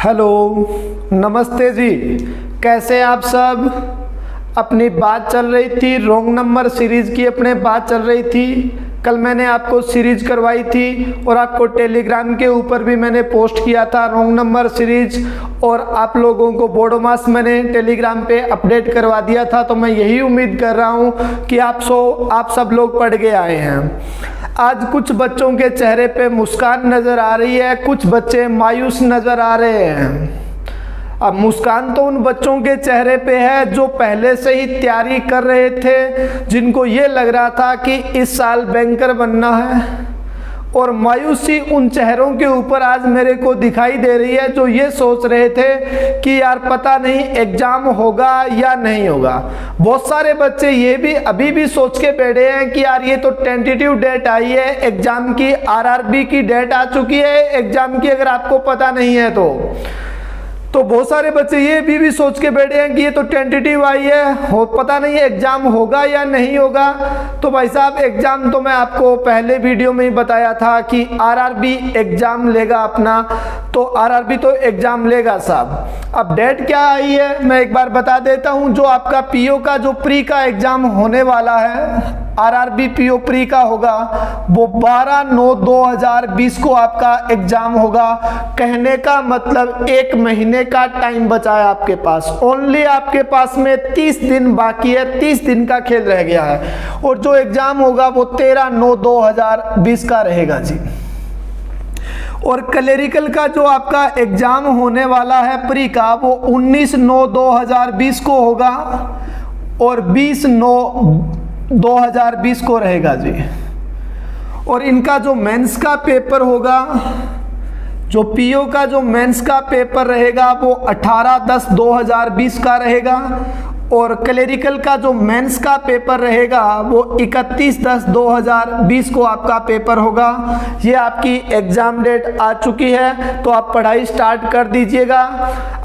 Hello, नमस्ते जी। कैसे आप सब? अपनी बात चल रही थी रॉन्ग नंबर सीरीज़ की, अपने बात चल रही थी। कल मैंने आपको सीरीज करवाई थी और आपको टेलीग्राम के ऊपर भी मैंने पोस्ट किया था रॉन्ग नंबर सीरीज, और आप लोगों को बोडोमास मैंने टेलीग्राम पे अपडेट करवा दिया था। तो मैं यही उम्मीद कर रहा हूँ कि आप सब लोग पढ़ के आए हैं। आज कुछ बच्चों के चेहरे पे मुस्कान नज़र आ रही है, कुछ बच्चे मायूस नज़र आ रहे हैं। अब मुस्कान तो उन बच्चों के चेहरे पे है जो पहले से ही तैयारी कर रहे थे, जिनको ये लग रहा था कि इस साल बैंकर बनना है, और मायूसी उन चेहरों के ऊपर आज मेरे को दिखाई दे रही है जो ये सोच रहे थे कि यार पता नहीं एग्जाम होगा या नहीं होगा। बहुत सारे बच्चे ये भी अभी भी सोच के बैठे हैं कि यार ये तो टेंटेटिव डेट आई है एग्जाम की, आरआरबी की डेट आ चुकी है एग्जाम की, अगर आपको पता नहीं है तो बहुत सारे बच्चे ये भी सोच के बैठे हैं कि ये तो टेंटेटिव आई है, पता नहीं एग्जाम होगा या नहीं होगा। तो भाई साहब, एग्जाम तो मैं आपको पहले वीडियो में ही बताया था कि आरआरबी एग्जाम लेगा अपना, तो आरआरबी तो एग्जाम लेगा साहब। अब डेट क्या आई है मैं एक बार बता देता हूं। जो आपका पीओ का जो प्री का एग्जाम होने वाला है, आरआरबी पीओ प्री का होगा, वो 12/9/2020 को आपका एग्जाम होगा। कहने का मतलब 1 महीने का टाइम बचा है आपके पास। ओनली आपके पास में 30 दिन बाकी है, 30 दिन का खेल रह गया है। और जो एग्जाम होगा वो 13/9/2020 का रहेगा जी। और क्लेरिकल का जो आपका एग्जाम होने वाला है प्री का, वो 19/9/2020 को होगा और 20/9/2020 को रहेगा जी। और इनका जो मेंस का पेपर होगा, जो पीओ का जो मेंस का पेपर रहेगा वो 18/10/2020 का रहेगा, और क्लेरिकल का जो मेंस का पेपर रहेगा वो 31/10/2020 को आपका पेपर होगा। ये आपकी एग्जाम डेट आ चुकी है, तो आप पढ़ाई स्टार्ट कर दीजिएगा।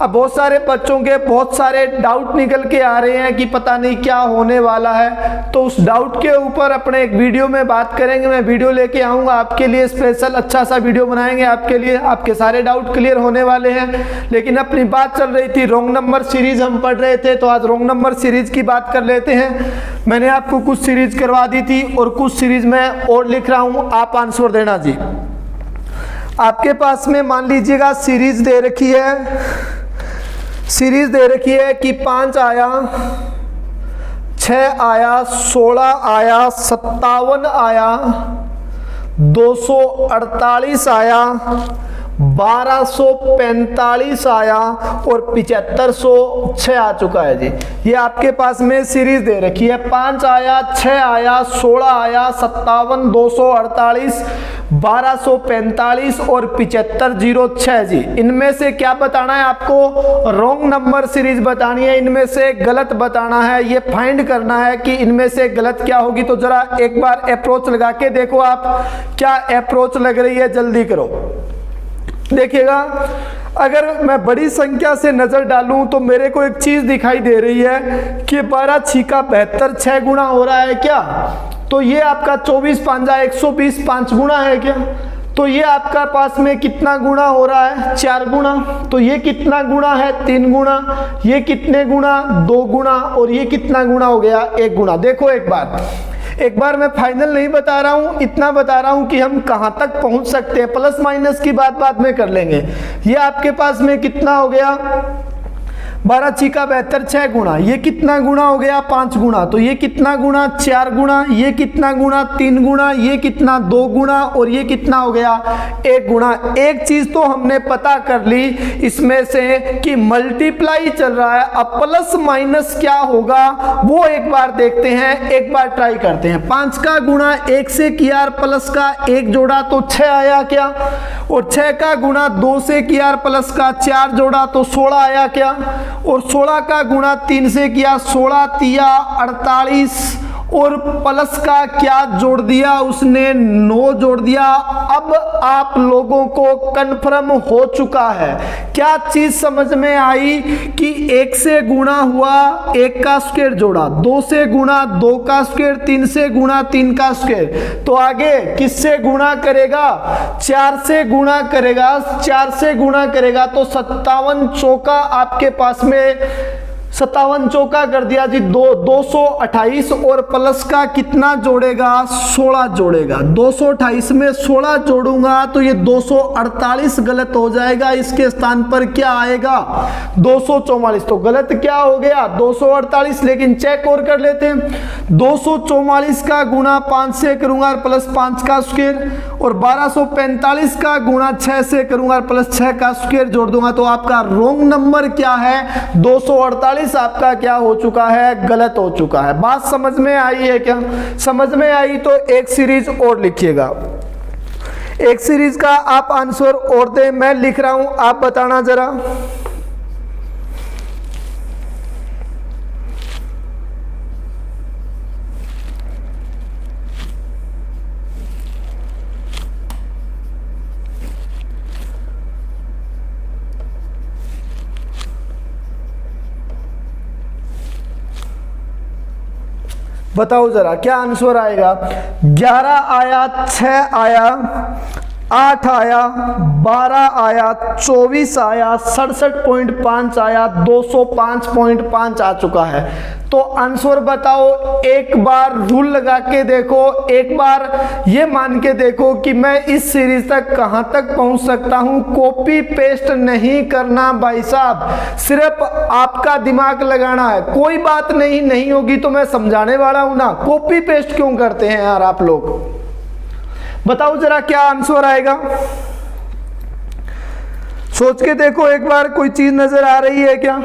अब बहुत सारे बच्चों के बहुत सारे डाउट निकल के आ रहे हैं कि पता नहीं क्या होने वाला है, तो उस डाउट के ऊपर अपने एक वीडियो में बात करेंगे। मैं वीडियो लेके आऊँगा आपके लिए, स्पेशल अच्छा सा वीडियो बनाएंगे आपके लिए, आपके सारे डाउट क्लियर होने वाले हैं। लेकिन अपनी बात चल रही थी रॉन्ग नंबर सीरीज हम पढ़ रहे थे, तो आज रॉन्ग नंबर सीरीज की बात कर लेते हैं। मैंने आपको कुछ सीरीज करवा दी थी और कुछ सीरीज में और लिख रहा हूं, आप आंसर देना जी। आपके पास में मान लीजिएगा सीरीज दे रखी है, सीरीज दे रखी है कि 5 आया, 6 आया, 16 आया, 57 आया, 248 आया, 1245 आया और 7506 आ चुका है जी। ये आपके पास में सीरीज दे रखी है। 5 आया, 6 आया, 16 आया, 57, 248, 1245 और 7506 जी। इनमें से क्या बताना है आपको? रॉन्ग नंबर सीरीज बतानी है, इनमें से गलत बताना है। ये फाइंड करना है कि इनमें से गलत क्या होगी। तो जरा एक बार अप्रोच लगा के देखो, आप क्या अप्रोच लग रही है, जल्दी करो। देखिएगा, अगर मैं बड़ी संख्या से नजर डालूं तो मेरे को एक चीज दिखाई दे रही है कि 12×6 = 72, 6 गुना हो रहा है क्या? तो ये आपका 24×5 = 120, 5 गुना है क्या? तो ये आपका पास में कितना गुना हो रहा है? 4 गुना। तो ये कितना गुना है? 3 गुना। ये कितने गुना? 2 गुना। और ये कितना गुना हो गया? 1 गुना। देखो एक बार मैं फाइनल नहीं बता रहा हूं, इतना बता रहा हूं कि हम कहां तक पहुंच सकते हैं। प्लस माइनस की बात बाद में कर लेंगे। ये आपके पास में कितना हो गया? 12×6 = 72, 6 गुना। ये कितना गुना हो गया? 5 गुना। तो ये कितना गुना? 4 गुना। ये कितना गुना? 3 गुना। ये कितना? 2 गुना। और ये कितना हो गया? 1 गुना। एक चीज तो हमने पता कर ली इसमें से कि मल्टीप्लाई चल रहा है। अब प्लस माइनस क्या होगा वो एक बार देखते हैं, एक बार ट्राई करते हैं। 5 का गुणा 1 से किया, प्लस का 1 जोड़ा तो 6 आया क्या? और 6 का गुणा 2 से किया, प्लस का 4 जोड़ा तो 16 आया क्या? और 16 का गुणा 3 से किया, 16 × 3 = 48 और प्लस का क्या जोड़ दिया उसने, 9 जोड़ दिया। अब आप लोगों को कंफर्म हो चुका है। क्या चीज समझ में आई कि 1 से गुणा हुआ 1 का स्क्वायर जोड़ा, 2 से गुणा 2 का स्क्वायर, 3 से गुणा 3 का स्क्वायर। तो आगे किससे गुणा करेगा, 4 से गुणा करेगा। 4 से गुणा करेगा तो 57 चौका आपके पास में, 57 चौका कर दिया जी 228 और प्लस का कितना जोड़ेगा, 16 जोड़ेगा। 228 में 16 जोड़ूंगा तो ये 248 गलत हो जाएगा। इसके स्थान पर क्या आएगा, 244। तो गलत क्या हो गया, 248। लेकिन चेक और कर लेते हैं। 244 का गुणा 5 से करूंगा और प्लस 5 का स्क्वायर, और 1245 का गुणा 6 से करूंगा और प्लस 6 का स्क्वायर जोड़ दूंगा। तो आपका रोंग नंबर क्या है, 248 आपका क्या हो चुका है, गलत हो चुका है। बात समझ में आई है क्या, समझ में आई तो एक सीरीज और लिखिएगा। एक सीरीज का आप आंसर और दे, मैं लिख रहा हूं, आप बताना जरा। बताओ जरा क्या आंसर आएगा। 11 आया, 6 आया, 8 आया, 12 आया, 24 आया, 67.5 आया, 205.5 आ चुका है। तो आंसर बताओ। एक बार रूल लगा के देखो, एक बार ये मान के देखो कि मैं इस सीरीज तक कहां तक पहुंच सकता हूं। कॉपी पेस्ट नहीं करना भाई साहब, सिर्फ आपका दिमाग लगाना है। कोई बात नहीं होगी तो मैं समझाने वाला हूं ना, कॉपी पेस्ट क्यों करते हैं यार आप लोग। बताओ जरा क्या आंसर आएगा, सोच के देखो एक बार। कोई चीज नजर आ रही है क्या,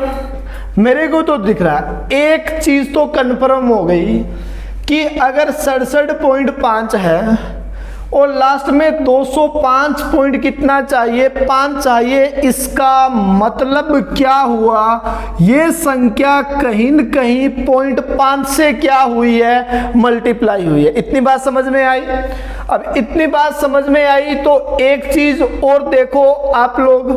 मेरे को तो दिख रहा है। एक चीज तो कंफर्म हो गई कि अगर 67.5 है और लास्ट में 205 पॉइंट कितना चाहिए, 5 चाहिए। इसका मतलब क्या हुआ, ये संख्या कहीं न कहीं 0.5 से क्या हुई है, मल्टीप्लाई हुई है। इतनी बात समझ में आई। अब इतनी बात समझ में आई तो एक चीज और देखो आप लोग,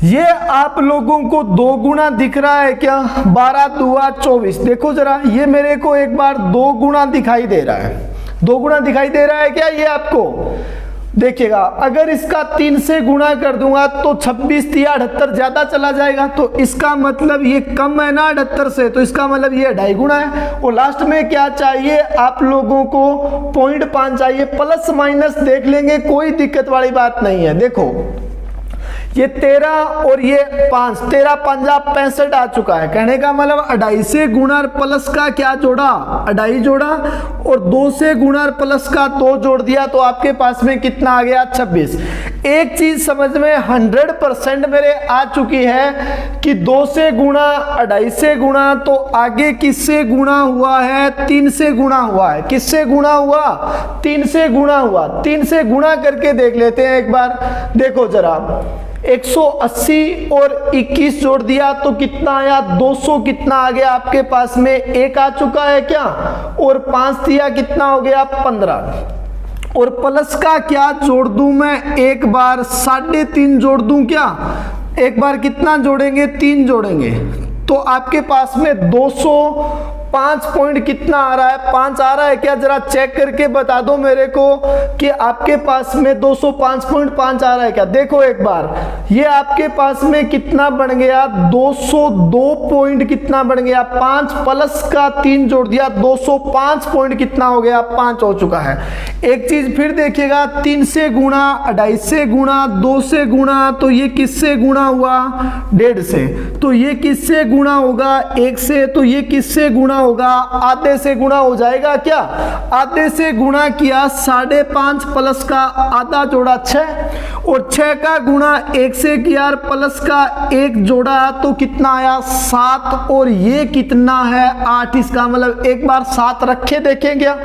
ये आप लोगों को 2 गुना दिख रहा है क्या, 12 दूआ 24। देखो जरा, ये मेरे को एक बार 2 गुना दिखाई दे रहा है। 2 गुना दिखाई दे रहा है क्या ये आपको, देखिएगा। अगर इसका 3 से गुणा कर दूंगा तो 26 या 78 ज्यादा चला जाएगा। तो इसका मतलब ये कम है ना 78 से, तो इसका मतलब ये 2.5 गुना है। और लास्ट में क्या चाहिए आप लोगों को, 0.5 चाहिए। प्लस माइनस देख लेंगे, कोई दिक्कत वाली बात नहीं है। देखो ये 13 और ये 5, 13 पंजा 65 आ चुका है। कहने का मतलब 2.5 से गुणा प्लस का क्या जोड़ा, 2.5 जोड़ा, और 2 से गुणा प्लस का 2 जोड़ दिया। तो आपके पास में कितना आ गया, 26। एक चीज समझ में 100% मेरे आ चुकी है कि 2 से गुणा 2.5 से गुणा, तो आगे किससे गुणा हुआ है, 3 से गुणा हुआ है। किससे गुणा हुआ, 3 से गुणा हुआ। 3 से गुणा करके देख लेते हैं एक बार। देखो जरा, 180 और 21 जोड़ दिया तो कितना आया, 200 कितना आ गया आपके पास में, 1 आ चुका है क्या, और 5 दिया कितना हो गया, 15। और प्लस का क्या जोड़ दूं मैं, एक बार 3.5 जोड़ दूं क्या, एक बार कितना जोड़ेंगे, 3 जोड़ेंगे। तो आपके पास में 205 पॉइंट कितना आ रहा है, 5 आ रहा है क्या, जरा चेक करके बता दो मेरे को कि आपके पास में 205.5 आ रहा है क्या। देखो एक बार, ये आपके पास में कितना बन गया, 202 पॉइंट कितना बन गया, 5 प्लस का 3 जोड़ दिया, 205 पॉइंट कितना हो गया, 5 हो चुका है। एक चीज फिर देखिएगा, 3 से गुणा, 2.5 से गुणा, 2 से गुणा, तो ये किससे गुणा हुआ, 1.5 से। तो ये किससे गुणा होगा, 1 से। तो ये किससे गुणा होगा, आधे से गुणा हो जाएगा क्या, आधे से गुणा किया, 5.5 प्लस का आधा जोड़ा 6, और 6 का गुणा 1 से किया, प्लस का 1 जोड़ा तो कितना आया, 7, और ये कितना है, 8। इसका मतलब एक बार 7 रखे देखें क्या,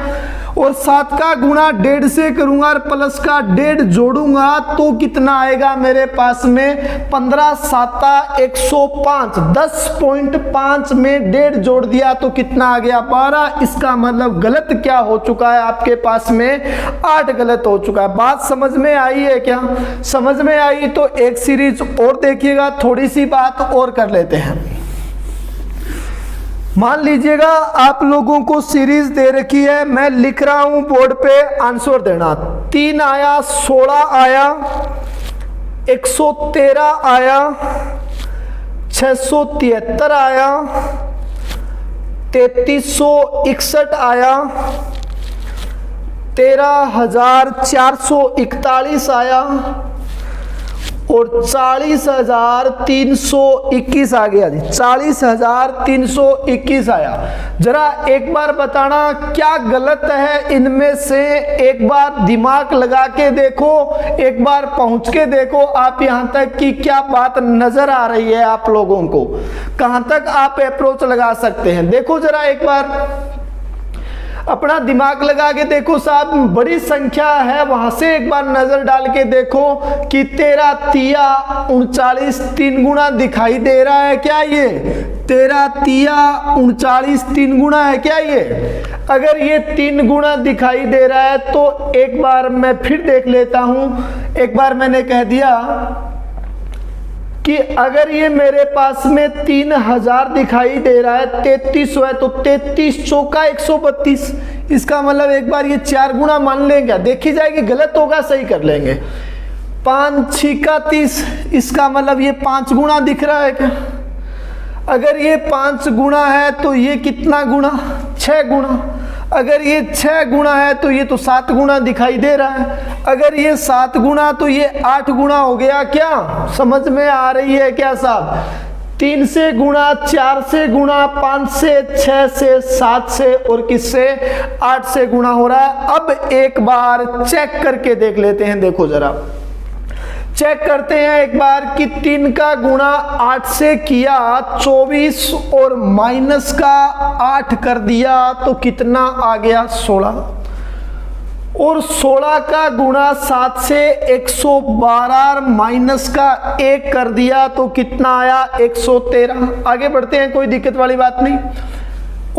और 7 का गुणा 1.5 से करूंगा और प्लस का 1.5 जोड़ूंगा तो कितना आएगा मेरे पास में 15 7 105। 10.5 में 1.5 जोड़ दिया तो कितना आ गया 12। इसका मतलब गलत क्या हो चुका है आपके पास में 8 गलत हो चुका है। बात समझ में आई है क्या? समझ में आई तो एक सीरीज और देखिएगा, थोड़ी सी बात और कर लेते हैं। मान लीजिएगा आप लोगों को सीरीज दे रखी है, मैं लिख रहा हूं बोर्ड पे, आंसर देना। 3 आया, 16 आया, 113 आया, 673 आया, 3361 आया, 13,441 आया और 40,321 आ गया जी। 40,321 आया। जरा एक बार बताना क्या गलत है इनमें से, एक बार दिमाग लगा के देखो, एक बार पहुंच के देखो आप यहां तक कि क्या बात नजर आ रही है आप लोगों को, कहां तक आप अप्रोच लगा सकते हैं। देखो जरा एक बार अपना दिमाग लगा के देखो साहब, बड़ी संख्या है, वहां से एक बार नजर डाल के देखो कि 13 तिया 39 3 गुना दिखाई दे रहा है क्या? ये 13 तिया 39 3 गुना है क्या? ये अगर ये 3 गुना दिखाई दे रहा है तो एक बार मैं फिर देख लेता हूं। एक बार मैंने कह दिया कि अगर ये मेरे पास में 3000 दिखाई दे रहा है, 3300 है तो 33 चौका 132। इसका मतलब एक बार ये 4 गुना मान लेंगे, क्या देखी जाएगी, गलत होगा सही कर लेंगे। 5 छिका 30, इसका मतलब ये 5 गुना दिख रहा है क्या? अगर ये 5 गुना है तो ये कितना गुना? 6 गुना। अगर ये 6 गुना है तो ये तो 7 गुना दिखाई दे रहा है। अगर ये 7 गुना तो ये 8 गुना हो गया क्या? समझ में आ रही है क्या साहब? 3 से गुणा, 4 से गुणा, 5 से, 6 से, 7 से और किससे 8 से गुणा हो रहा है। अब एक बार चेक करके देख लेते हैं। देखो जरा चेक करते हैं एक बार कि 3 का गुणा 8 से किया 24 और माइनस का 8 कर दिया तो कितना आ गया 16। और 16 का गुणा 7 से 112 और माइनस का 1 कर दिया तो कितना आया 113। आगे बढ़ते हैं, कोई दिक्कत वाली बात नहीं।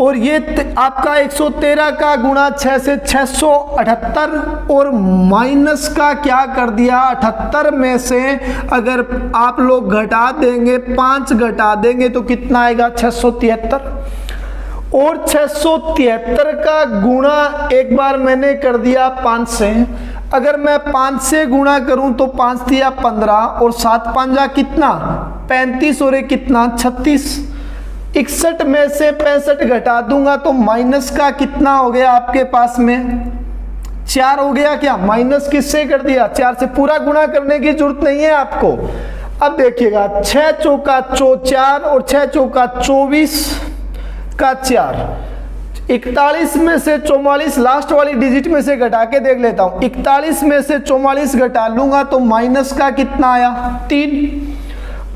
और ये आपका 113 का गुणा 6 से 678 और माइनस का क्या कर दिया 78 में से अगर आप लोग घटा देंगे 5 घटा देंगे तो कितना आएगा 673। और 673 का गुणा एक बार मैंने कर दिया 5 से। अगर मैं 5 से गुणा करूं तो 5 दिया 15 और 7 5 कितना 35 और एक कितना 36। 61 में से 65 घटा दूंगा तो माइनस का कितना हो गया आपके पास में 4 हो गया क्या? माइनस किससे कर दिया 4 से। पूरा गुणा करने की जरूरत नहीं है आपको। अब देखिएगा 6 चौका 4 और 6 चौका 24 का 4। 41 में से 44 लास्ट वाली डिजिट में से घटा के देख लेता हूं। 41 में से 44 घटा लूंगा तो माइनस का कितना आया 3।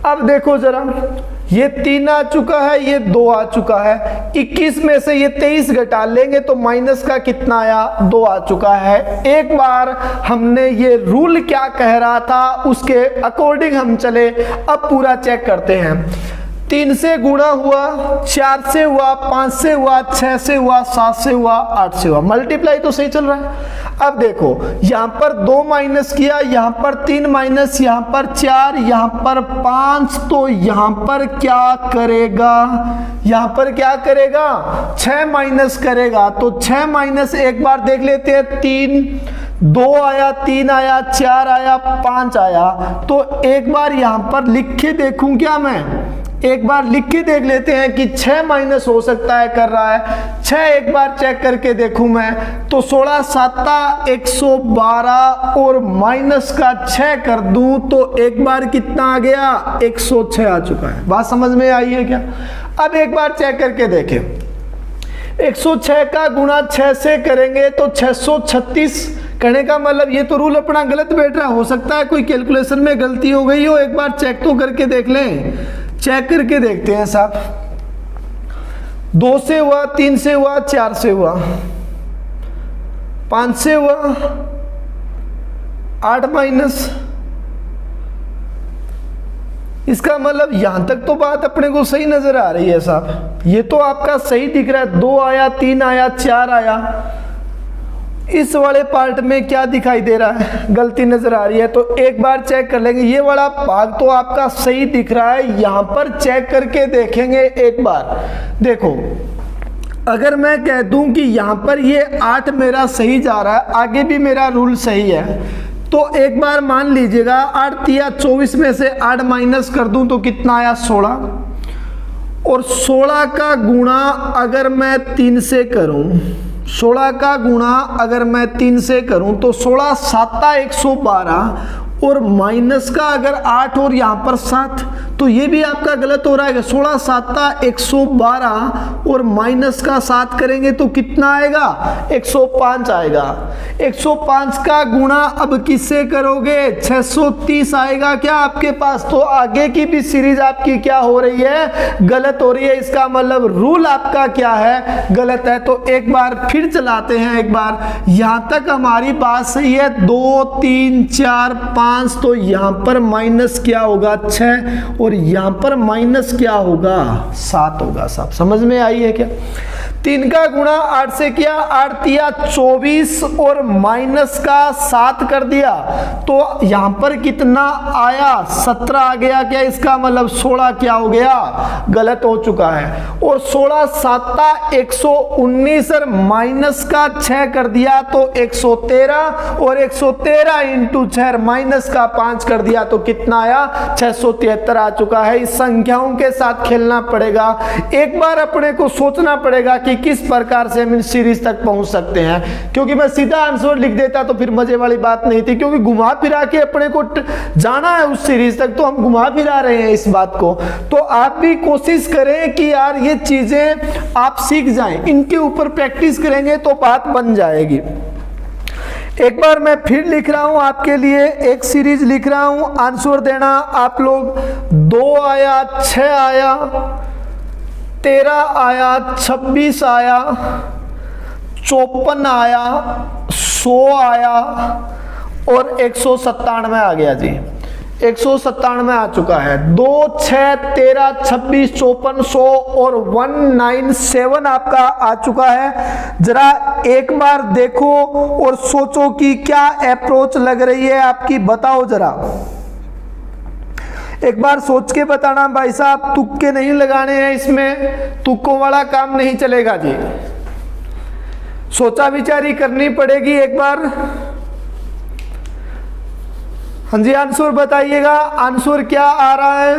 अब देखो जरा ये 3 आ चुका है, ये 2 आ चुका है। 21 में से ये 23 घटा लेंगे तो माइनस का कितना आया 2 आ चुका है। एक बार हमने ये रूल क्या कह रहा था उसके अकॉर्डिंग हम चले। अब पूरा चेक करते हैं। 3 से गुणा हुआ, 4 से हुआ, 5 से हुआ, 6 से हुआ, 7 से हुआ, 8 से हुआ। मल्टीप्लाई तो सही चल रहा है। अब देखो यहां पर 2 माइनस किया, यहां पर 3 माइनस, यहां पर 4, यहां पर 5, तो यहां पर क्या करेगा, यहां पर क्या करेगा 6 माइनस करेगा। तो 6 माइनस एक बार देख लेते हैं। 3 2 आया, 3 आया, 4 आया, 5 आया। तो एक बार यहां पर लिख के देखूं क्या मैं, एक बार लिख के देख लेते हैं कि 6 माइनस हो सकता है कर रहा है। 6 एक बार चेक करके देखूं मैं तो 16 7 112 और माइनस का 6 कर दूं तो एक बार कितना आ गया 106 आ चुका है। बात समझ में आई है क्या? अब एक बार चेक करके देखें। 106 का गुणा 6 से करेंगे तो 636। कहने का मतलब ये तो रूल अपना गलत बैठ रहा, हो सकता है कोई कैलकुलेशन में गलती हो गई हो। एक बार चेक तो करके देख लें। चेक करके देखते हैं साहब। 2 से हुआ, 3 से हुआ, 4 से हुआ। 5 से हुआ 8 माइनस, इसका मतलब यहां तक तो बात अपने को सही नजर आ रही है साहब। ये तो आपका सही दिख रहा है, 2 आया, 3 आया, 4 आया। इस वाले पार्ट में क्या दिखाई दे रहा है, गलती नजर आ रही है। तो एक बार चेक कर लेंगे, ये वाला भाग तो आपका सही दिख रहा है, यहां पर चेक करके देखेंगे एक बार। देखो अगर मैं कह दूं कि यहां पर ये 8 मेरा सही जा रहा है, आगे भी मेरा रूल सही है, तो एक बार मान लीजिएगा 8 तिया 24 में से 8 माइनस कर दूं तो कितना आया 16, और 16 का गुणा अगर मैं 3 से करूं, 16 का गुणा अगर मैं 3 से करूं तो 16 7 112, और माइनस का अगर 8 और यहां पर 7, तो ये भी आपका गलत हो रहा है। 16 7 112 और माइनस का 7 करेंगे तो कितना आएगा 105 आएगा। 105 का गुणा अब किससे करोगे, 630 आएगा क्या आपके पास। तो आगे की भी सीरीज आपकी क्या हो रही है, गलत हो रही है। इसका मतलब रूल आपका क्या है, गलत है। तो एक बार फिर चलाते हैं, एक बार यहां तक हमारी बात सही है, 2 3 4 5, तो यहां पर माइनस क्या होगा 6, और यहां पर माइनस क्या होगा 7 होगा। साहब समझ में आई है क्या। 3 का गुणा 8 से किया, 8 तिया 24 और माइनस का 7 कर दिया, तो यहां पर कितना आया 17 आ गया क्या। इसका मतलब 16 क्या हो गया, गलत हो चुका है। और 16 7 119 और माइनस का 6 कर दिया तो 113, और 113 इंटू 6 माइनस का 5 कर दिया तो कितना आया 673 आ चुका है। इस संख्याओं के साथ खेलना पड़ेगा, एक बार अपने को सोचना पड़ेगा कि किस प्रकार से हम इन सीरीज तक पहुंच सकते हैं। क्योंकि मैं सीधा आंसर लिख देता तो फिर मजे वाली बात नहीं थी, क्योंकि घुमा फिरा के अपने को जाना है उस सीरीज तक, तो हम घुमा फिरा रहे हैं इस बात को। तो आप भी कोशिश करें कि यार ये चीजें आप सीख जाएं, इनके ऊपर प्रैक्टिस करेंगे तो बात बन जाएगी। एक बार मैं फिर लिख रहा हूं आपके लिए, एक सीरीज लिख रहा हूं, आंसर देना आप लोग। 2 आया, 6 आया, 13 आया, 26 आया, 54 आया, 100 आया और 197 आ गया जी। 197 आ चुका है। 2 6 13 26 54 100 और 197 आपका आ चुका है। जरा एक बार देखो और सोचो कि क्या अप्रोच लग रही है आपकी, बताओ जरा। एक बार सोच के बताना भाई साहब, तुक्के नहीं लगाने हैं इसमें, तुक्कों वाला काम नहीं चलेगा जी, सोचा विचारी करनी पड़ेगी एक बार। हाँ जी आंसर बताइएगा, आंसर क्या आ रहा है।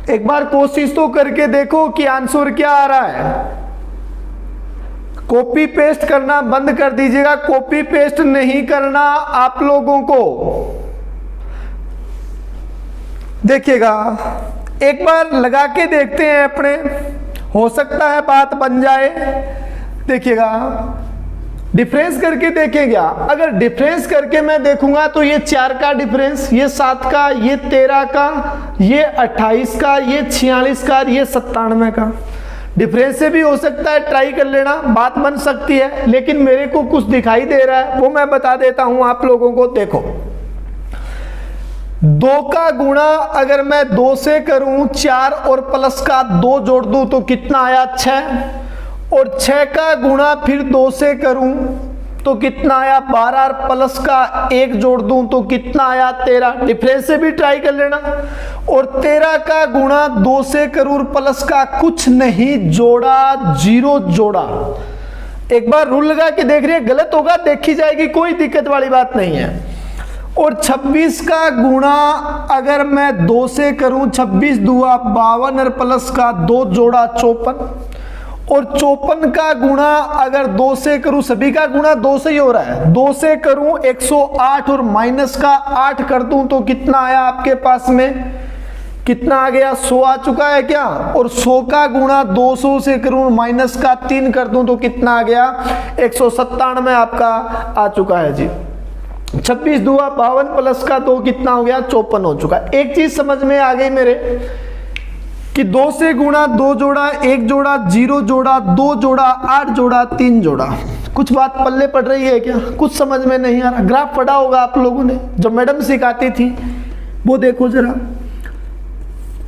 एक बार कोशिश तो करके देखो कि आंसर क्या आ रहा है। कॉपी पेस्ट करना बंद कर दीजिएगा, कॉपी पेस्ट नहीं करना आप लोगों को। देखिएगा एक बार लगा के देखते हैं अपने, हो सकता है बात बन जाए। देखिएगा डिफरेंस करके देखेगा, अगर डिफरेंस करके मैं देखूंगा तो ये 4 का डिफरेंस, ये 7 का, ये 13 का, ये 28 का, ये 46 का, ये 97 का। डिफरेंस से भी हो सकता है, ट्राई कर लेना, बात बन सकती है। लेकिन मेरे को कुछ दिखाई दे रहा है वो मैं बता देता हूं आप लोगों को। देखो 2 का गुणा अगर मैं 2 से करूं, 4 और प्लस का 2 जोड़ दूं तो कितना आया 6, और 6 का गुणा फिर 2 से करूं तो कितना आया 12, और प्लस का 1 जोड़ दूं तो कितना आया 13। डिफरेंस से भी ट्राई कर लेना। और 13 का गुणा 2 से करूं, प्लस का कुछ नहीं जोड़ा, 0 जोड़ा। एक बार रूल लगा के देख रही है, गलत होगा देखी जाएगी, कोई दिक्कत वाली बात नहीं है। और 26 का गुणा अगर मैं 2 से करूं, 26 दुआ 52 और प्लस का 2 जोड़ा 54, और 54 का गुणा अगर 2 से करूं, सभी का गुणा 2 से ही हो रहा है, 2 से करूं 108 और माइनस का 8 कर दूं तो कितना आया आपके पास में, कितना आ गया 100 आ चुका है क्या। और 100 का गुणा 200 से करूं, माइनस का 3 कर दूं तो कितना आ गया 197 आपका आ चुका है जी। 26 दुआ 52 प्लस का 2 कितना हो गया 54 हो चुका है। एक चीज समझ में आ गई मेरे, कि 2 से गुणा 2 जोड़ा, 1 जोड़ा, 0 जोड़ा, 2 जोड़ा, 8 जोड़ा, 3 जोड़ा। कुछ बात पल्ले पड़ रही है क्या? कुछ समझ में नहीं आ रहा? ग्राफ पढ़ा होगा आप लोगों ने, जो मैडम सिखाती थी वो देखो जरा।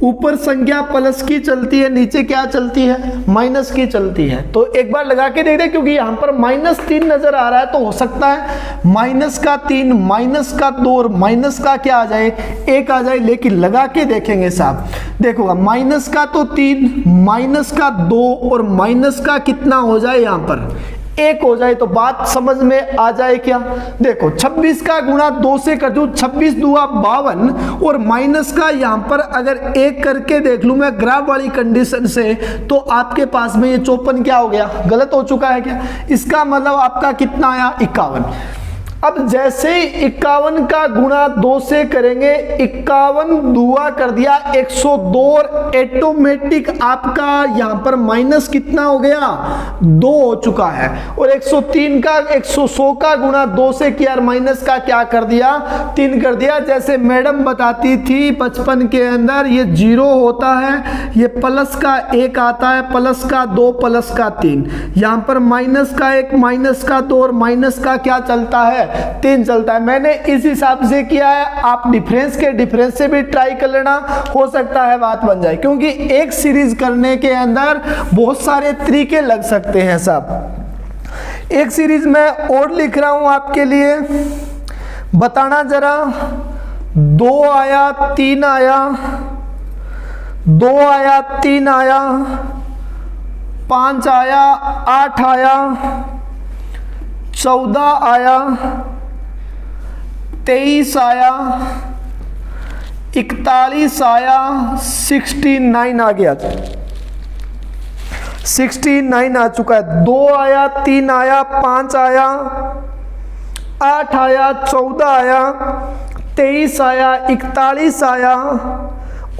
ऊपर संख्या प्लस की चलती है, नीचे क्या चलती है? माइनस की चलती है। तो एक बार लगा के देख रहे, क्योंकि यहाँ पर -3 नजर आ रहा है, तो हो सकता है -3, -2 और माइनस का क्या आ जाए? 1 आ जाए। लेकिन लगा के देखेंगे साहब, देखो माइनस का तो 3, माइनस का 2 और माइनस का कितना हो जाए? यहाँ पर 1 हो जाए। तो बात समझ में आ जाए क्या? देखो 26 का गुणा 2 से कर दूं, 26 दूआ 52 और माइनस का यहाँ पर अगर 1 करके देख लूं मैं ग्राफ वाली कंडीशन से, तो आपके पास में ये 54 क्या हो गया? गलत हो चुका है क्या? इसका मतलब आपका कितना आया? 51। अब जैसे ही 51 का गुणा 2 से करेंगे, 51 दुआ कर दिया 102 और ऑटोमेटिक आपका यहाँ पर माइनस कितना हो गया? 2 हो चुका है। और 103 का 100 का गुणा 2 से किया और माइनस का क्या कर दिया? 3 कर दिया। जैसे मैडम बताती थी बचपन के अंदर, ये 0 होता है, ये प्लस का 1 आता है, प्लस का 2, प्लस का 3, यहाँ पर माइनस का 1, माइनस का 2 और माइनस का क्या चलता है? 3 चलता है। मैंने इस हिसाब से किया है, आप डिफरेंस से भी ट्राई कर लेना, हो सकता है बात बन जाए, क्योंकि एक सीरीज करने के अंदर बहुत सारे तरीके लग सकते हैं साहब। एक सीरीज में और लिख रहा हूं आपके लिए, बताना जरा। 2 आया, 3 आया, 2 आया, 3 आया, 5 आया, 8 आया, 14 आया, 23 आया, 41 आया, 69 आ गया, 69 आ चुका है। 2 आया, 3 आया, 5 आया, 8 आया, 14 आया, 23 आया, 41 आया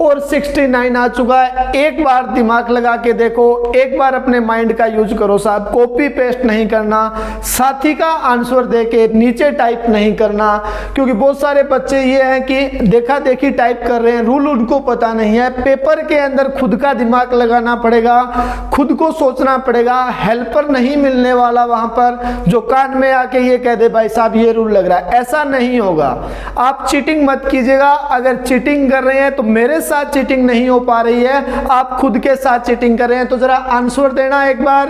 और 69 आ चुका है। एक बार दिमाग लगा के देखो, एक बार अपने माइंड का यूज करो साहब, कॉपी पेस्ट नहीं करना, साथी का आंसर देके नीचे टाइप नहीं करना, क्योंकि बहुत सारे बच्चे ये हैं कि देखा देखी टाइप कर रहे हैं, रूल उनको पता नहीं है। पेपर के अंदर खुद का दिमाग लगाना पड़ेगा, खुद को सोचना पड़ेगा, हेल्पर नहीं मिलने वाला वहां पर जो कान में आके ये कह दे भाई साहब ये रूल लग रहा है, ऐसा नहीं होगा। आप चीटिंग मत कीजिएगा। अगर चीटिंग कर रहे हैं तो मेरे साथ चीटिंग नहीं हो पा रही है, आप खुद के साथ चीटिंग कर रहे हैं। तो जरा आंसर देना एक बार,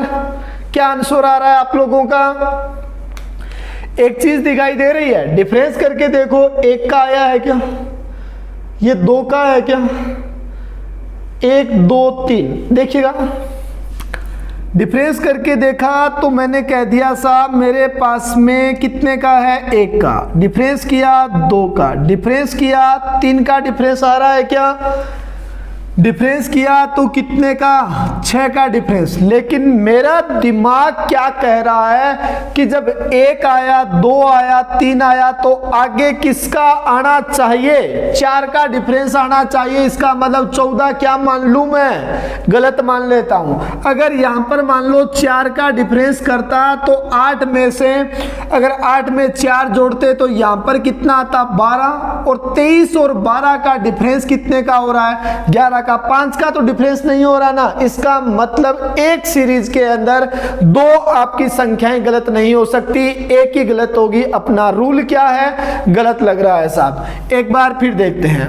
क्या आंसर आ रहा है आप लोगों का? एक चीज दिखाई दे रही है, डिफरेंस करके देखो, 1 का आया है क्या? ये 2 का है क्या? 1 2 3 देखिएगा, डिफरेंस करके देखा तो मैंने कह दिया साहब मेरे पास में कितने का है? 1 का। डिफरेंस किया 2 का, डिफरेंस किया 3 का, डिफरेंस आ रहा है क्या? डिफरेंस किया तो कितने का? 6 का डिफरेंस। लेकिन मेरा दिमाग क्या कह रहा है कि जब 1 आया, 2 आया, 3 आया तो आगे किसका आना चाहिए? 4 का डिफरेंस आना चाहिए। इसका मतलब 14 क्या मान लूं मैं? गलत मान लेता हूं। अगर यहां पर मान लो 4 का डिफरेंस करता तो 8 में से अगर 8 में 4 जोड़ते तो यहां पर कितना आता? 12। और 23 और 12 का डिफरेंस कितने का हो रहा है? 11 का। 5 का तो डिफरेंस नहीं हो रहा ना। इसका मतलब एक सीरीज के अंदर 2 आपकी संख्याएं गलत नहीं हो सकती, एक ही गलत होगी। अपना रूल क्या है? गलत लग रहा है साहब। एक बार फिर देखते हैं,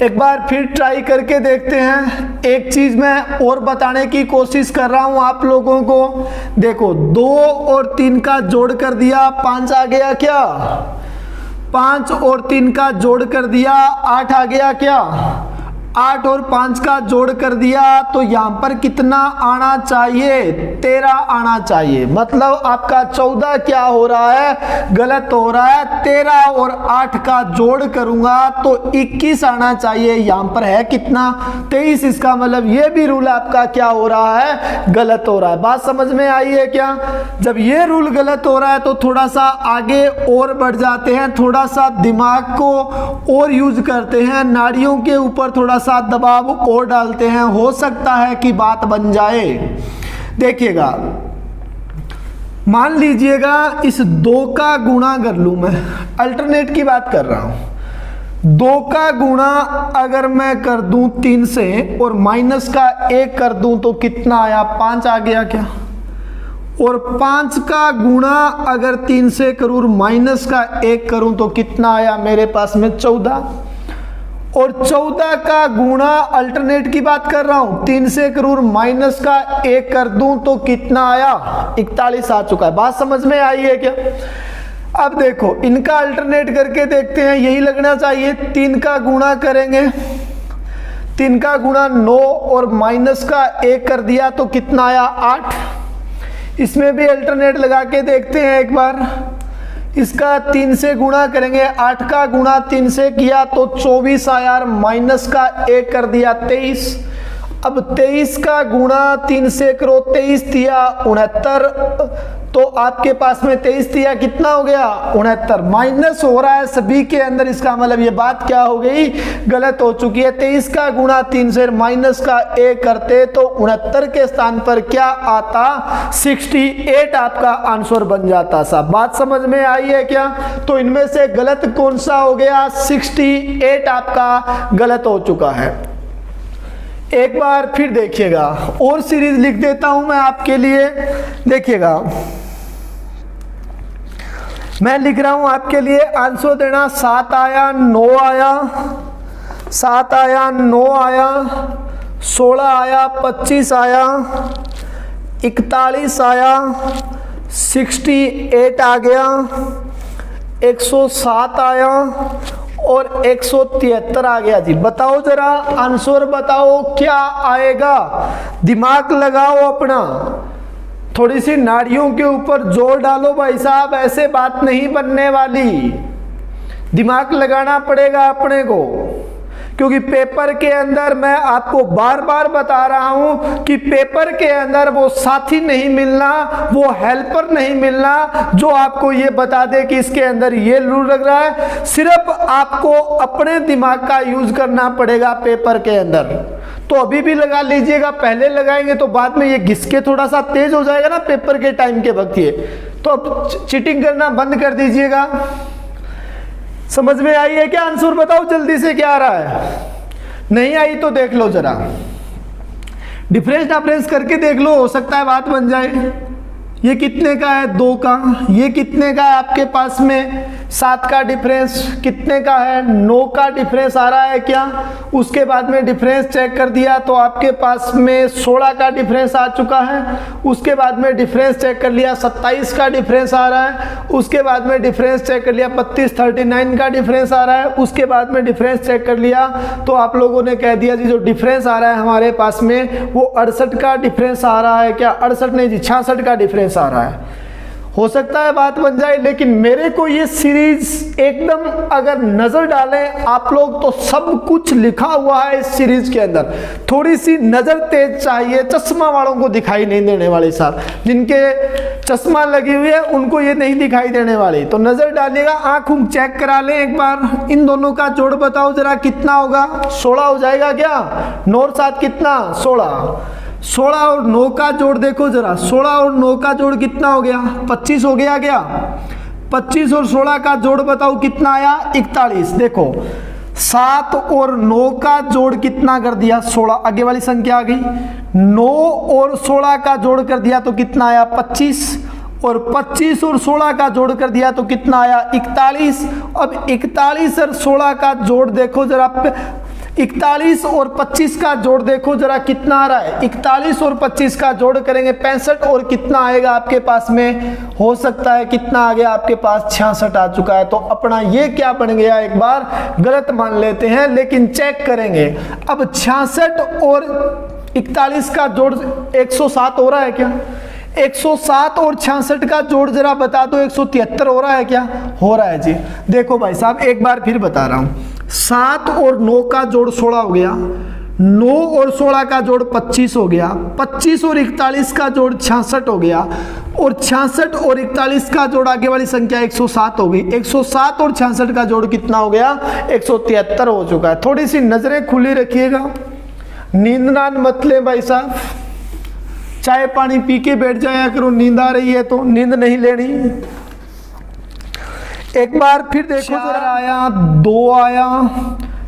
एक बार फिर ट्राई करके देखते हैं। एक चीज मैं और बताने की कोशिश कर रहा हूं आप लोगों को। देखो 2 और 3 का जोड़ कर दिया, 5 आ गया क्या? 5 और 3 का जोड़ कर दिया, 8 आ गया क्या? 8 और 5 का जोड़ कर दिया तो यहां पर कितना आना चाहिए? 13 आना चाहिए। मतलब आपका 14 क्या हो रहा है? गलत हो रहा है। 13 और 8 का जोड़ करूंगा तो 21 आना चाहिए। यहां पर है कितना? 23। इसका मतलब ये भी रूल आपका क्या हो रहा है? गलत हो रहा है। बात समझ में आई है क्या? जब ये रूल गलत हो रहा है तो थोड़ा सा आगे और बढ़ जाते हैं, थोड़ा सा दिमाग को और यूज करते हैं, नाड़ियों के ऊपर थोड़ा साथ दबाव और डालते हैं, हो सकता है कि बात बन जाए। देखिएगा, मान लीजिएगा इस 2 का गुणा कर लूं मैं, अल्टरनेट की बात कर रहा हूं। 2 का गुणा अगर मैं कर दूं 3 से और माइनस का 1 कर दूं तो कितना आया? 5 आ गया क्या? और 5 का गुणा अगर 3 से करूं और माइनस का 1 करूं तो कितना आया मेरे पास में? 14। और 14 का गुणा अल्टरनेट की बात कर रहा हूं, 3 से करूं और माइनस का 1 कर दूं तो कितना आया? 41 आ चुका है। बात समझ में आई है क्या? अब देखो इनका अल्टरनेट करके देखते हैं, यही लगना चाहिए। 3 का गुणा करेंगे, 3 का गुणा 9 और माइनस का 1 कर दिया तो कितना आया? 8। इसमें भी अल्टरनेट लगा के देखते हैं एक बार। इसका 3 से गुणा करेंगे, 8 का गुणा 3 से किया तो 24 आया, माइनस का 1 कर दिया 23। अब 23 का गुणा 3 से करो, 23 दिया 69, तो आपके पास में 23 दिया कितना हो गया? 69। माइनस हो रहा है सभी के अंदर, इसका मतलब ये बात क्या हो गई? गलत हो चुकी है। 23 का गुणा 3 से माइनस का 1 करते तो 69 के स्थान पर क्या आता? 68 आपका आंसर बन जाता। साहब बात समझ में आई है क्या? तो इनमें से गलत कौन सा हो गया? 68 आपका गलत हो चुका है। एक बार फिर देखिएगा, और सीरीज लिख देता हूं मैं आपके लिए। देखिएगा मैं लिख रहा हूं आपके लिए, आंसर देना। 7 आया, 9 आया, 7 आया, 9 आया, 16 आया, 25 आया, 41 आया, 68 आ गया, 107 आया और 173 आ गया। जी बताओ जरा आंसर बताओ क्या आएगा? दिमाग लगाओ अपना, थोड़ी सी नाड़ियों के ऊपर जोर डालो भाई साहब, ऐसे बात नहीं बनने वाली। दिमाग लगाना पड़ेगा अपने को, क्योंकि पेपर के अंदर मैं आपको बार बार बता रहा हूं कि पेपर के अंदर वो साथी नहीं मिलना, वो हेल्पर नहीं मिलना जो आपको ये बता दे कि इसके अंदर ये रूल लग रहा है। सिर्फ आपको अपने दिमाग का यूज करना पड़ेगा पेपर के अंदर। तो अभी भी लगा लीजिएगा, पहले लगाएंगे तो बाद में ये घिसके थोड़ा सा तेज हो जाएगा ना पेपर के टाइम के वक्त ये, तो अब चीटिंग करना बंद कर दीजिएगा। समझ में आई है क्या? आंसर बताओ जल्दी से क्या आ रहा है। नहीं आई तो देख लो जरा, डिफरेंस करके देख लो, हो सकता है बात बन जाए। ये कितने का है? 2 का। ये कितने का है आपके पास में? 7 का डिफरेंस। कितने का है? 9 का डिफरेंस आ रहा है क्या? उसके बाद में डिफरेंस चेक कर दिया तो आपके पास में 16 का डिफरेंस आ चुका है। उसके बाद में डिफरेंस चेक कर लिया, 27 का डिफरेंस आ रहा है। उसके बाद में डिफरेंस चेक कर लिया, 39 का डिफरेंस आ रहा है। उसके बाद में डिफरेंस चेक कर लिया तो आप लोगों ने कह दिया जी जो डिफरेंस आ रहा है हमारे पास में वो 68 का डिफरेंस आ रहा है क्या? 68 नहीं जी, 66 का डिफरेंस आ रहा है। हो सकता है बात बन जाए, लेकिन मेरे को ये सीरीज एकदम अगर नजर डालें आप लोग तो सब कुछ लिखा हुआ है इस सीरीज के अंदर। थोड़ी सी नजर तेज चाहिए, चश्मा वालों को दिखाई नहीं देने वाली साहब, जिनके चश्मा लगी हुई है उनको ये नहीं दिखाई देने वाली। तो नजर डालिएगा, आंख चेक करा लें एक बार। इन दोनों का जोड़ बताओ जरा कितना होगा? 16 हो जाएगा क्या? 9 और 7 कितना? 16। 16 और 9 का जोड़ देखो जरा, 16 और 9 का जोड़ कितना हो गया? 25 हो गया क्या? 25 और 16 का जोड़ बताओ कितना आया? 41। देखो 7 और 9 का जोड़ कितना कर दिया? 16। आगे वाली संख्या आ गई। 9 और 16 का जोड़ कर दिया तो कितना आया? 25। और 25 और 16 का जोड़ कर दिया तो कितना आया? 41। अब 41 और 16 का जोड़ देखो जरा, 41 और 25 का जोड़ देखो जरा कितना आ रहा है? 41 और 25 का जोड़ करेंगे 65 और कितना आएगा आपके पास में? हो सकता है कितना आ गया आपके पास? 66 आ चुका है। तो अपना ये क्या बन गया? एक बार गलत मान लेते हैं लेकिन चेक करेंगे। अब 66 और 41 का जोड़ 107 हो रहा है क्या? 107 और 66 का जोड़ जरा बता दो, 173 हो रहा है क्या? हो रहा है जी। देखो भाई साहब एक बार फिर बता रहा हूं, 7 और 9 का जोड़ 16 हो गया, 9 और 16 का जोड़ 25 हो गया, 25 और 41 का जोड़ 66 हो गया, और 66 और 41 का जोड़ आगे वाली संख्या 107 हो गई। 107 और 66 का जोड़ कितना हो गया? 173 हो चुका है। थोड़ी सी नजरें खुली रखिएगा, नींद ना मत ले भाई साहब, चाय पानी पी के बैठ जाया करो, नींद आ रही है तो नींद नहीं लेनी। एक बार फिर देखो, 4 आया, 2 आया,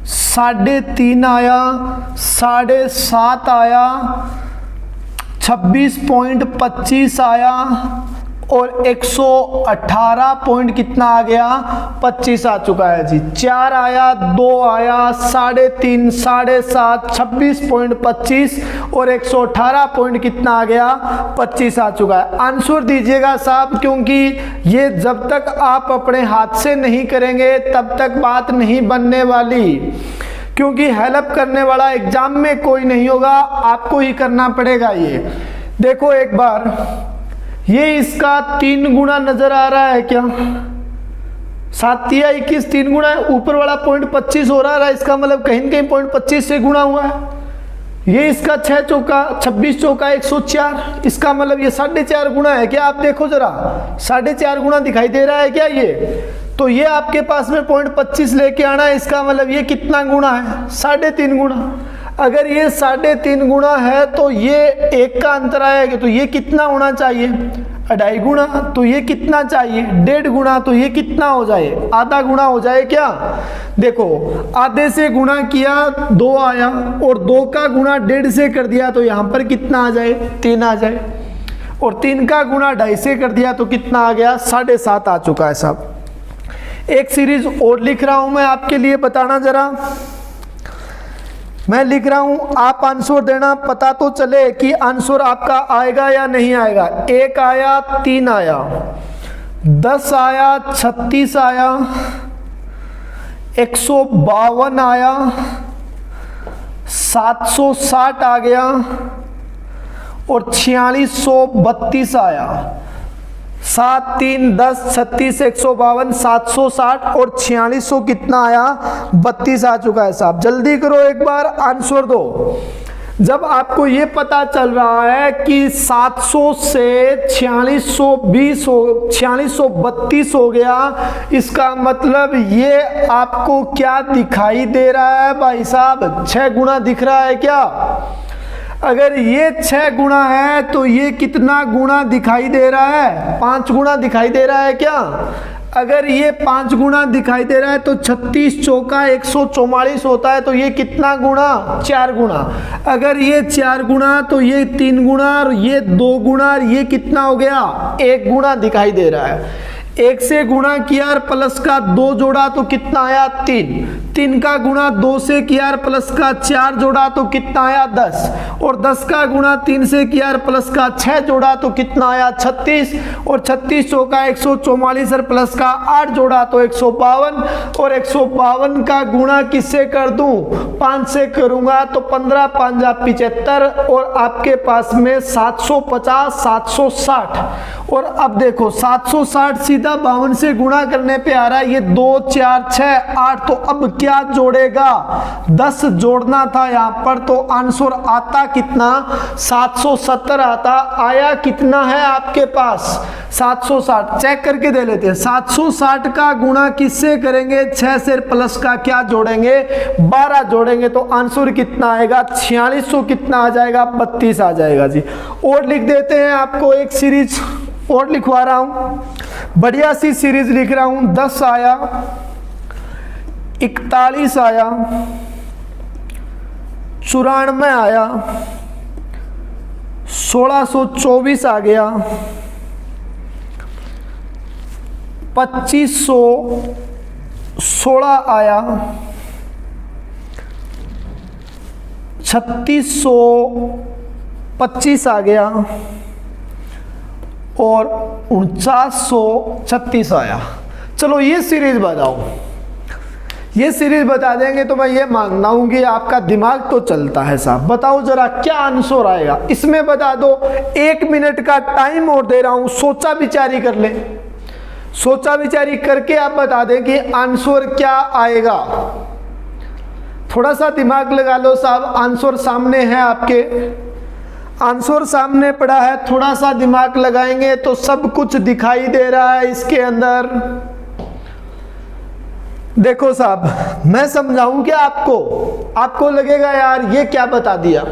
3.5 आया, 7.5 आया, 26.25 आया और 118 पॉइंट कितना आ गया, 25 आ चुका है जी। 4 आया, 2 आया, 3.5, 7.5, 26.25 और 118 पॉइंट कितना आ गया, 25 आ चुका है। आंसर दीजिएगा साहब, क्योंकि ये जब तक आप अपने हाथ से नहीं करेंगे तब तक बात नहीं बनने वाली, क्योंकि हेल्प करने वाला एग्जाम में कोई नहीं होगा, आपको ही करना पड़ेगा। ये देखो एक बार, ये इसका 3 गुना नजर आ रहा है क्या, 7 या 21 3 गुना है, ऊपर वाला पॉइंट 25 हो रहा है, इसका मतलब कहीं न कहीं पॉइंट 25 से गुना हुआ है। ये इसका 6 चौका 26 चौका 104, इसका मतलब ये 4.5 गुना है क्या, आप देखो जरा 4.5 गुना दिखाई दे रहा है क्या ये, तो ये आपके पास में पॉइंट 25 लेके आना है, इसका मतलब ये कितना गुना है, 3.5 गुना। अगर ये 3.5 गुना है तो ये 1 का अंतर आएगा, तो ये कितना होना चाहिए, 2.5 गुना, तो ये कितना चाहिए, 1.5 गुना, तो ये कितना हो जाए, आधा गुना हो जाए क्या। देखो आधे से गुना किया 2 आया और 2 का गुना 1.5 से कर दिया तो यहाँ पर कितना आ जाए, 3 आ जाए, और 3 का गुना 2.5 से कर दिया तो कितना आ गया, 7.5 आ चुका है साहब। एक सीरीज और लिख रहा हूं मैं आपके लिए, बताना जरा, मैं लिख रहा हूं, आप आंसर देना, पता तो चले कि आंसर आपका आएगा या नहीं आएगा। 1 आया, 3 आया, 10 आया, 36 आया, 152 आया, 760 आ गया और 4632 आया। 7, 3, 10, 36, 152, 760 और 4600 कितना आया, 32 आ चुका है साहब। जल्दी करो एक बार आंसर दो। जब आपको ये पता चल रहा है कि 700 से 4632 हो गया, इसका मतलब ये आपको क्या दिखाई दे रहा है भाई साहब, 6 गुना दिख रहा है क्या। अगर ये 6 गुना है तो ये कितना गुना दिखाई दे रहा है, 5 गुना दिखाई दे रहा है क्या। अगर ये 5 गुना दिखाई दे रहा है तो 36 चौका 144 होता है, तो ये कितना गुना, 4 गुना। अगर ये 4 गुना तो ये 3 गुना और ये 2 गुना और ये कितना हो गया, 1 गुना दिखाई दे रहा है। 1 से गुणा किया और प्लस का 2 जोड़ा तो कितना आया, 3 का गुणा 2 से किया और प्लस का 4 जोड़ा तो कितना आया, 10, और 10 का गुणा 3 से किया और प्लस का 6 जोड़ा तो कितना आया, 36, और 36 चौका 144 और प्लस का 8 जोड़ा तो 152, और 152 का गुणा किससे कर दूं, 5 से करूंगा तो 15 5 75, और आपके पास में 750 760। और अब देखो 760 सीधा 52 से गुणा करने पे आ रहा है, ये 2 4 6 8, तो अब क्या जोड़ेगा, 10 जोड़ना था यहाँ पर, तो आंसर आता कितना, 770 आता। आया कितना है आपके पास, 760। चेक करके दे लेते हैं, 760 का गुणा किससे करेंगे, 6 से प्लस का क्या जोड़ेंगे, 12 जोड़ेंगे, तो आंसर कितना आएगा, 4600 कितना आ जाएगा, 32 आ जाएगा जी। और लिख देते हैं, आपको एक सीरीज और लिखवा रहा हूं, बढ़िया सी सीरीज लिख रहा हूं। 10 आया, 41 आया, 94 आया, 1624 आ गया, 2516 आया, 3625 आ गया और 4936 आया। चलो ये सीरीज बताओ, ये सीरीज बता देंगे तो मैं ये मानना हूं कि आपका दिमाग तो चलता है साहब। बताओ जरा क्या आंसर आएगा, इसमें बता दो। 1 मिनट का टाइम और दे रहा हूं, सोचा विचारी कर ले, सोचा विचारी करके आप बता दें कि आंसर क्या आएगा। थोड़ा सा दिमाग लगा लो साहब, आंसर सामने है आपके, आंसर सामने पड़ा है, थोड़ा सा दिमाग लगाएंगे तो सब कुछ दिखाई दे रहा है इसके अंदर। देखो साहब, मैं समझाऊं क्या आपको, आपको लगेगा यार ये क्या बता दिया।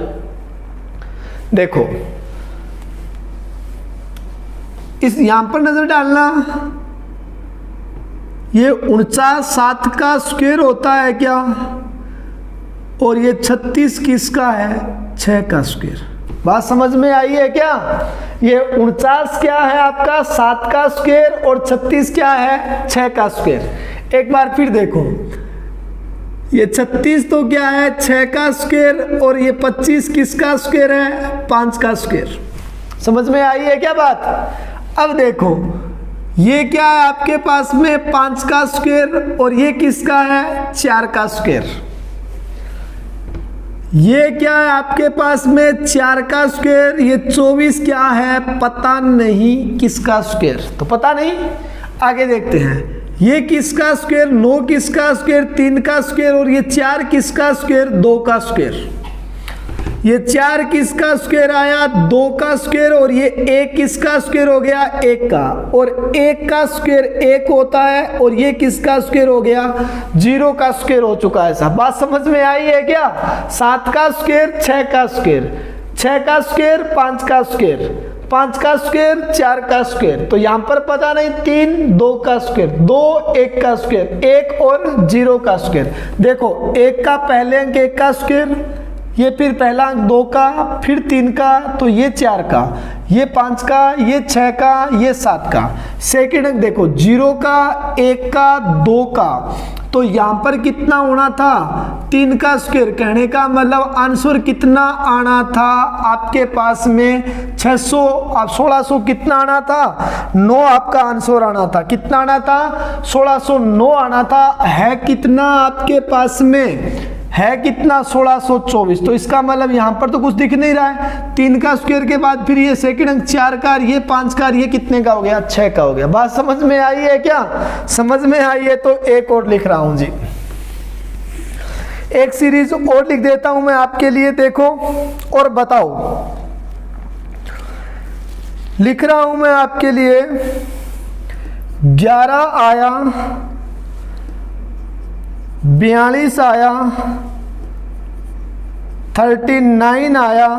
देखो इस यहां पर नजर डालना, ये 49 7 का स्क्वायर होता है क्या, और ये 36 किसका है, 6 का स्क्वायर। बात समझ में आई है क्या? ये 49 क्या है आपका, 7 का स्क्वायर, और 36 क्या है, 6 का स्क्वायर। एक बार फिर देखो, ये 36 तो क्या है, 6 का स्क्वायर, और ये 25 किसका स्क्वायर है, 5 का स्क्वायर। समझ में आई है क्या बात? अब देखो ये क्या है आपके पास में, 5 का स्क्वायर, और ये किसका है, 4 का स्क्वायर। ये क्या है आपके पास में, 4 का स्क्वायर, ये 24 क्या है, पता नहीं किसका स्क्वायर, तो पता नहीं। आगे देखते हैं, ये किसका स्क्वायर, 9 किसका स्क्वायर, 3 का स्क्वायर, और ये 4 किसका स्क्वायर, 2 का स्क्वायर। ये 4 किसका स्क्वायर आया, 2 का स्क्वायर, और ये 1 किसका स्क्वायर हो गया, 1 का, और 1 का स्क्वायर 1 होता है, और ये किसका स्क्वायर हो गया, 0 का स्क्वायर हो चुका है। सब बात समझ में आई है क्या? 7 का स्क्वायर, 6 का स्क्वायर, 6 का स्क्वायर, 5 का स्क्वायर, 5 का स्क्वायर, 4 का स्क्वायर। तो यहाँ पर पता नहीं, 3 2 का स्क्वायर, 2 1 का स्क्वायर, 1 और 0 का स्क्वायर। देखो 1 का पहले अंक 1 का स्क्वायर, ये फिर पहला अंक 2 का, फिर 3 का, तो ये 4 का, ये 5 का, ये 6 का, ये 7 का। सेकेंड अंक देखो 0 का, 1 का, 2 का, तो यहाँ पर कितना होना था, 3 का स्क्वायर। कहने का मतलब आंसर कितना आना था आपके पास में, 600 1600 कितना आना था, 9 आपका आंसर आना था। कितना आना था, 1609 आना था। है कितना आपके पास में, है कितना, 1624। तो इसका मतलब यहाँ पर तो कुछ दिख नहीं रहा है। 3 का स्क्वायर के बाद फिर ये सेकंड अंक 4 का, ये 5 का, ये कितने का हो गया, 6 का हो गया। बात समझ में आई है क्या? समझ में आई है तो एक और लिख रहा हूं जी, एक सीरीज और लिख देता हूं मैं आपके लिए, देखो और बताओ। लिख रहा हूं मैं आपके लिए, 11 आया, 42 आया, 39 आया,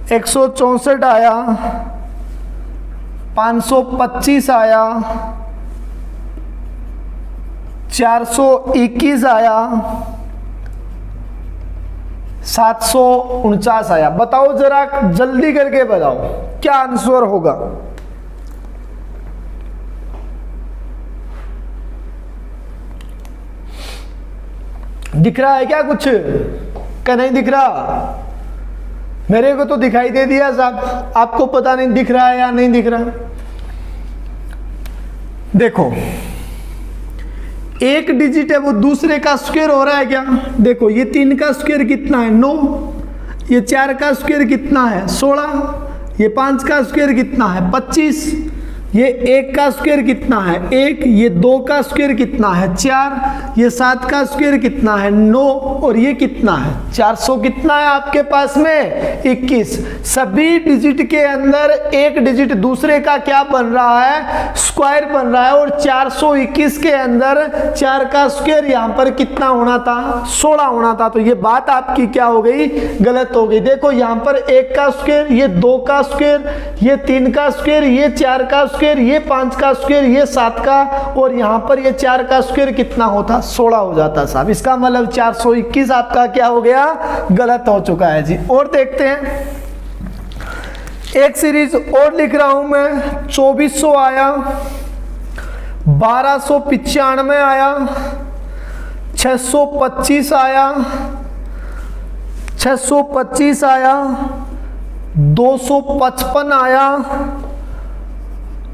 164 आया, 525 आया, 421 आया, 749 आया। बताओ जरा जल्दी करके बताओ क्या आंसर होगा। दिख रहा है क्या कुछ, क्या नहीं दिख रहा? मेरे को तो दिखाई दे दिया साहब, आपको पता नहीं दिख रहा है या नहीं दिख रहा। देखो एक डिजिट है वो दूसरे का स्क्वायर हो रहा है क्या? देखो ये 3 का स्क्वायर कितना है, 9, ये 4 का स्क्वायर कितना है, 16, ये 5 का स्क्वायर कितना है, 25, ये 1 का स्क्वायर कितना है, 1, ये 2 का स्क्वायर कितना है, 4, ये 7 का स्क्वायर कितना है, 9, और ये कितना है, 400 कितना है आपके पास में, 21। सभी डिजिट के अंदर एक डिजिट दूसरे का क्या बन रहा है, स्क्वायर बन रहा है। और 421 के अंदर 4 का स्क्वायर यहाँ पर कितना होना था, 16 होना था। तो ये बात आपकी क्या हो गई, गलत हो गई। देखो यहाँ पर 1 का स्क्वायर, ये 2 का स्क्वायर, ये 3 का स्क्वायर, ये 4 का स्क्वायर, ये 5 का स्क्वायर, ये 7 का, और यहाँ पर ये 4 का स्क्वायर कितना होता, 16 हो जाता साहब। इसका मतलब 421 आपका क्या हो गया, गलत हो चुका है जी। और देखते हैं, एक सीरीज और लिख रहा हूं मैं, 2400 आया, 1295 आया, 625 आया, 625 आया, 255 आया,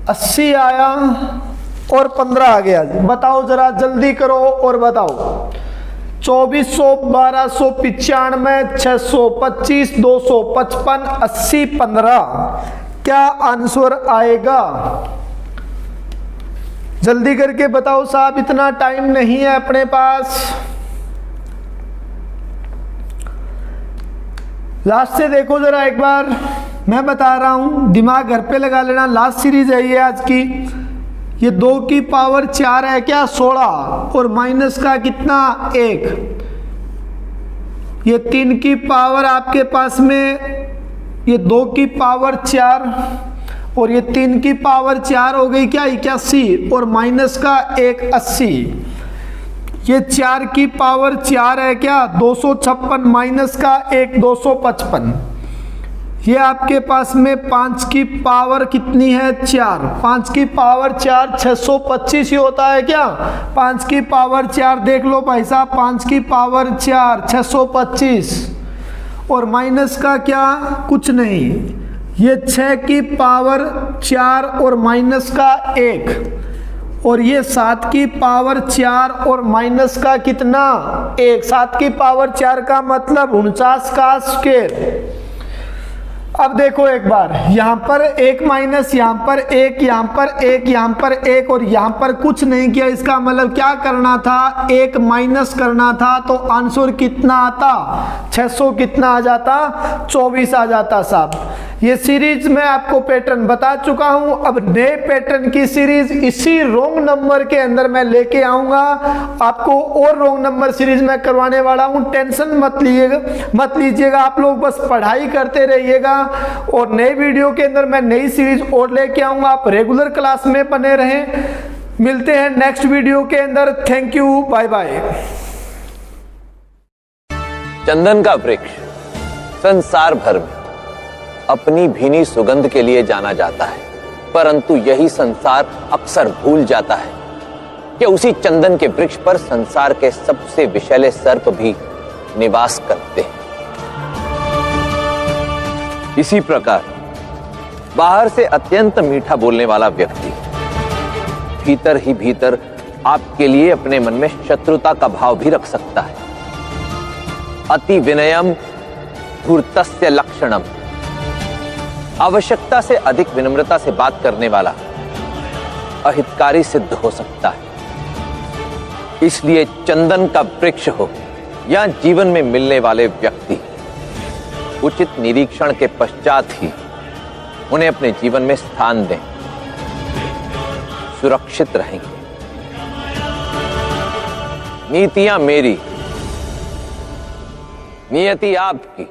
80 आया, और 15 आ गया। बताओ जरा जल्दी करो और बताओ। 2400, 1295, 625, 255, 80, 15, क्या आंसर आएगा? जल्दी करके बताओ साहब, इतना टाइम नहीं है अपने पास। लास्ट से देखो जरा एक बार, मैं बता रहा हूं, दिमाग घर पे लगा लेना। लास्ट सीरीज है ये आज की। ये 2 की पावर 4 है क्या, 16, और माइनस का कितना, 1। ये 3 की पावर आपके पास में, ये 2 की पावर 4, और ये 3 की पावर 4 हो गई क्या 81 और माइनस का 1 80। ये 4 की पावर 4 है क्या 256 माइनस का 1 255। ये आपके पास में 5 की पावर कितनी है 4, 5 की पावर 4 625 ही होता है क्या। 5 की पावर 4 देख लो भाई साहब, 5 की पावर 4 625 और माइनस का क्या कुछ नहीं। ये 6 की पावर 4 और माइनस का 1 और ये 7 की पावर 4 और माइनस का कितना 1। 7 की पावर 4 का मतलब 49 का स्क्वायर। अब देखो एक बार, यहाँ पर 1 माइनस, यहाँ पर 1, यहाँ पर 1, यहाँ पर 1 और यहाँ पर कुछ नहीं किया। इसका मतलब क्या करना था 1 माइनस करना था, तो आंसर कितना आता 600 कितना आ जाता 24 आ जाता साहब। ये सीरीज मैं आपको पैटर्न बता चुका हूं। अब नए पैटर्न की सीरीज इसी रोंग नंबर के अंदर मैं लेके आऊंगा आपको, और रोंग नंबर सीरीज मैं करवाने वाला हूं। टेंशन मत लीजिएगा आप लोग, बस पढ़ाई करते रहिएगा और नए वीडियो के अंदर मैं नई सीरीज और लेके आऊंगा। आप रेगुलर क्लास में बने रहें। मिलते हैं नेक्स्ट वीडियो के अंदर। Thank you, bye bye. चंदन का वृक्ष संसार भर में अपनी भीनी सुगंध के लिए जाना जाता है, परंतु यही संसार अक्सर भूल जाता है कि उसी चंदन के वृक्ष पर संसार के सबसे विषैले सर्प भी निवास करते हैं। इसी प्रकार बाहर से अत्यंत मीठा बोलने वाला व्यक्ति भीतर ही भीतर आपके लिए अपने मन में शत्रुता का भाव भी रख सकता है। अति विनयम धूर्तस्य लक्षणम, आवश्यकता से अधिक विनम्रता से बात करने वाला अहितकारी सिद्ध हो सकता है। इसलिए चंदन का वृक्ष हो या जीवन में मिलने वाले व्यक्ति, उचित निरीक्षण के पश्चात ही उन्हें अपने जीवन में स्थान दें, सुरक्षित रहेंगे। नीतियां मेरी, नियति आपकी।